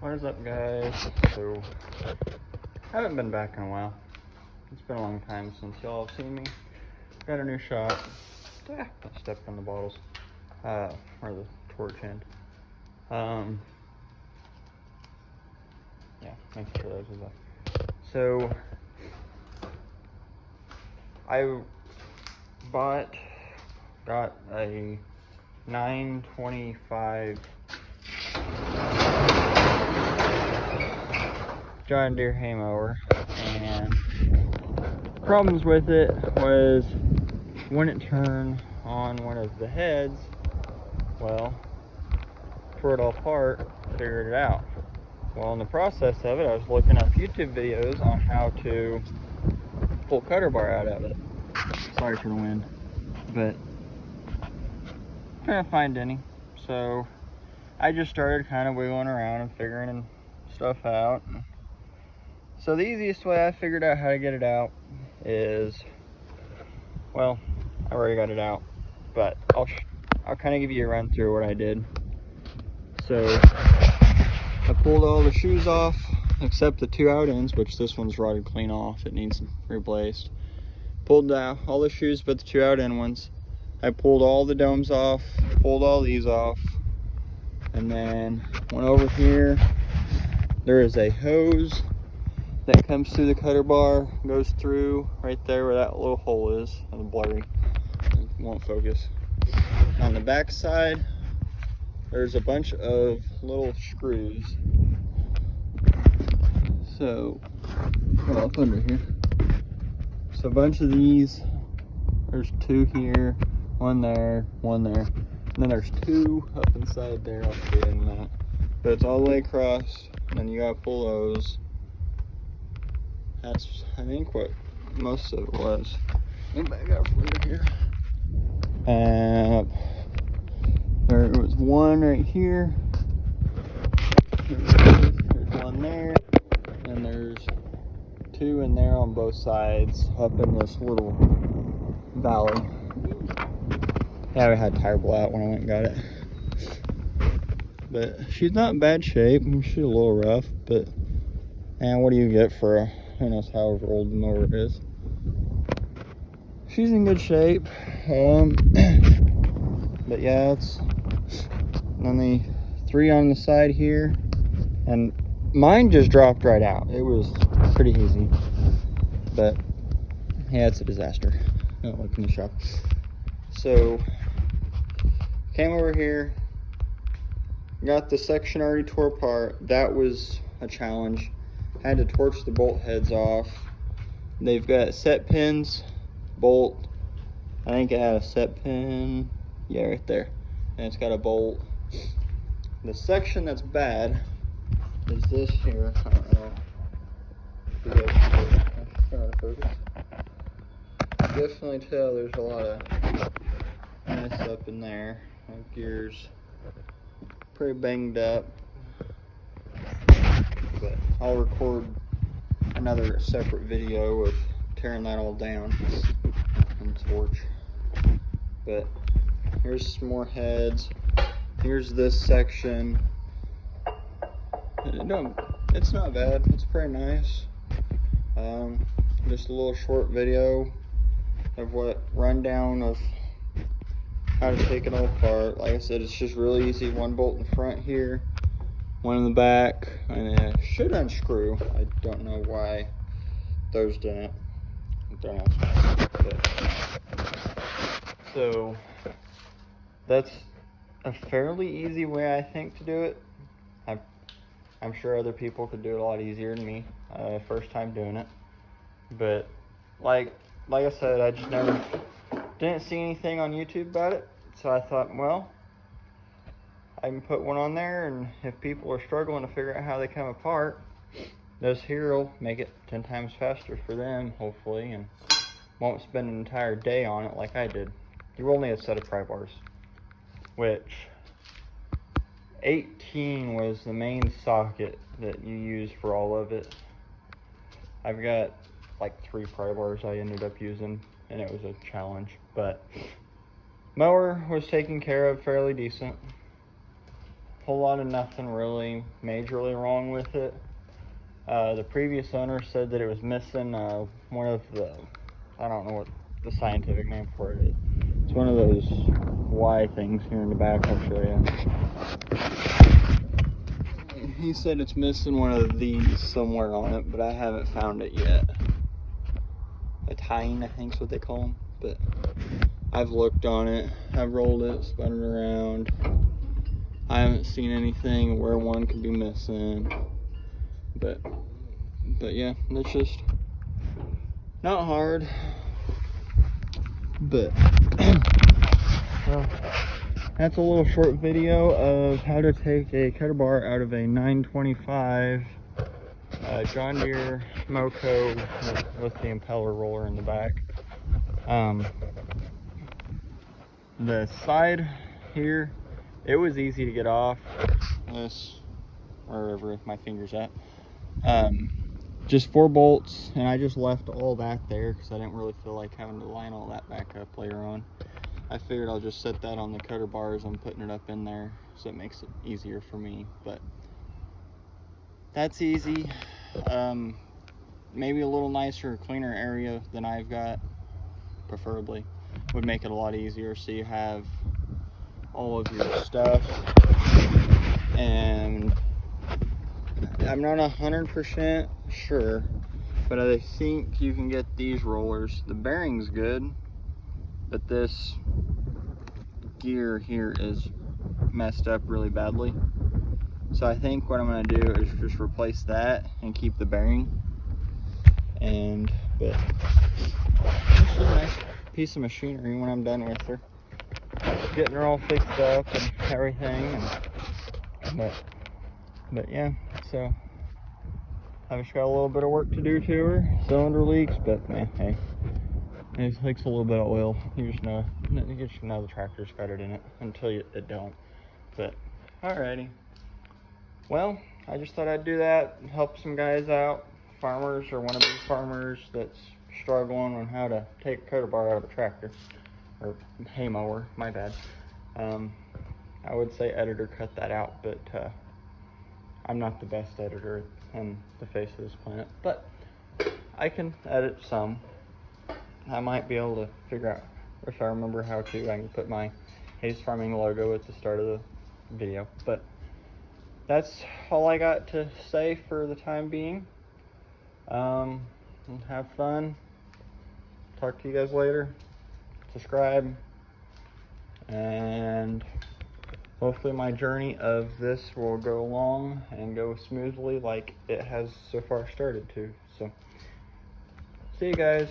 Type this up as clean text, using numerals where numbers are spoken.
What is up, guys? So, haven't been back in a while. It's been a long time since y'all have seen me. Got a new shop. I stepped on the bottles. Or the torch end. Yeah, make sure those are there. So, I got a 925 John Deere hay mower, and problems with it was when it turned on one of the heads, well, tore it all apart, figured it out. Well, in the process of it, I was looking up YouTube videos on how to pull cutter bar out of it. Sorry for the wind, but couldn't find any. So I just started kind of wiggling around and figuring stuff out. So the easiest way I figured out how to get it out is, well, I already got it out, but I'll kind of give you a run through what I did. So I pulled all the shoes off except the two out ends, which this one's rotted clean off. It needs replaced. Pulled out all the shoes but the two out end ones. I pulled all the domes off, pulled all these off, and then went over here. There is a hose that comes through the cutter bar, goes through right there where that little hole is. It's blurry, it won't focus. On the back side, there's a bunch of little screws. So, up under here. So a bunch of these. There's two here, one there, one there. And then there's two up inside there. I'll show you in a minute. But it's all the way across, and then you gotta pull those. That's, I think, what most of it was. Let me back out for you here. And there was one right here. There's one there. And there's two in there on both sides, up in this little valley. Yeah, we had tire blowout when I went and got it. But she's not in bad shape. She's a little rough, but man, what do you get for a, who knows however old the mower is. She's in good shape. But yeah, it's only three on the side here, and mine just dropped right out. It was pretty easy, but yeah, it's a disaster. Don't look in the shop. So came over here, got the section already tore apart. That was a challenge. Had to torch the bolt heads off. They've got set pins, bolt. I think it had a set pin, yeah, right there, and it's got a bolt. The section that's bad is this here. I don't know if you guys can focus. Definitely tell there's a lot of mess up in there. My gears pretty banged up, but I'll record another separate video of tearing that all down and torch. But here's some more heads. Here's this section. It's not bad. It's pretty nice. Just a little short video of what rundown of how to take it all apart. Like I said, it's just really easy. One bolt in the front here, one in the back, and it should unscrew. I don't know why those didn't. They're not so that's a fairly easy way, I think, to do it. I'm sure other people could do it a lot easier than me. First time doing it, but like I said, I just didn't see anything on YouTube about it, so I thought, well, I can put one on there, and if people are struggling to figure out how they come apart, this here will make it 10 times faster for them, hopefully, and won't spend an entire day on it like I did. You will need a set of pry bars, which 18 was the main socket that you use for all of it. I've got like 3 pry bars I ended up using, and it was a challenge, but mower was taken care of fairly decent. whole lot of nothing really majorly wrong with it. The previous owner said that it was missing one of the, I don't know what the scientific name for it is. It's one of those Y things here in the back. I'll show you. He said it's missing one of these somewhere on it, but I haven't found it yet. A tine, I think is what they call them. But I've looked on it, I've rolled it, spun it around. I haven't seen anything where one could be missing. But yeah, it's just not hard. But well, that's a little short video of how to take a cutter bar out of a 925 John Deere Moco with the impeller roller in the back. The side here, it was easy to get off. This, wherever my finger's at. Just 4 bolts, and I just left all that there because I didn't really feel like having to line all that back up later on. I figured I'll just set that on the cutter bar as I'm putting it up in there, so it makes it easier for me. But that's easy. Maybe a little nicer, cleaner area than I've got, preferably, would make it a lot easier, so you have all of your stuff. And I'm not 100% sure, but I think you can get these rollers. The bearing's good, but this gear here is messed up really badly. So I think what I'm going to do is just replace that and keep the bearing. But it's a nice piece of machinery when I'm done with her. Getting her all fixed up and everything. But yeah, so I've just got a little bit of work to do to her. Cylinder leaks, but man, hey, it takes a little bit of oil. You just know the tractor's got it in it until it don't. But alrighty. Well, I just thought I'd do that and help some guys out, farmers or wannabe farmers that's struggling on how to take a cutter bar out of a tractor or hay mower. My bad. I would say editor cut that out, but I'm not the best editor on the face of this planet, but I can edit some. I might be able to figure out, if I remember how to, I can put my Haze Farming logo at the start of the video. But that's all I got to say for the time being. Have fun. Talk to you guys later. Subscribe. And hopefully my journey of this will go along and go smoothly like it has so far started to. So, see you guys.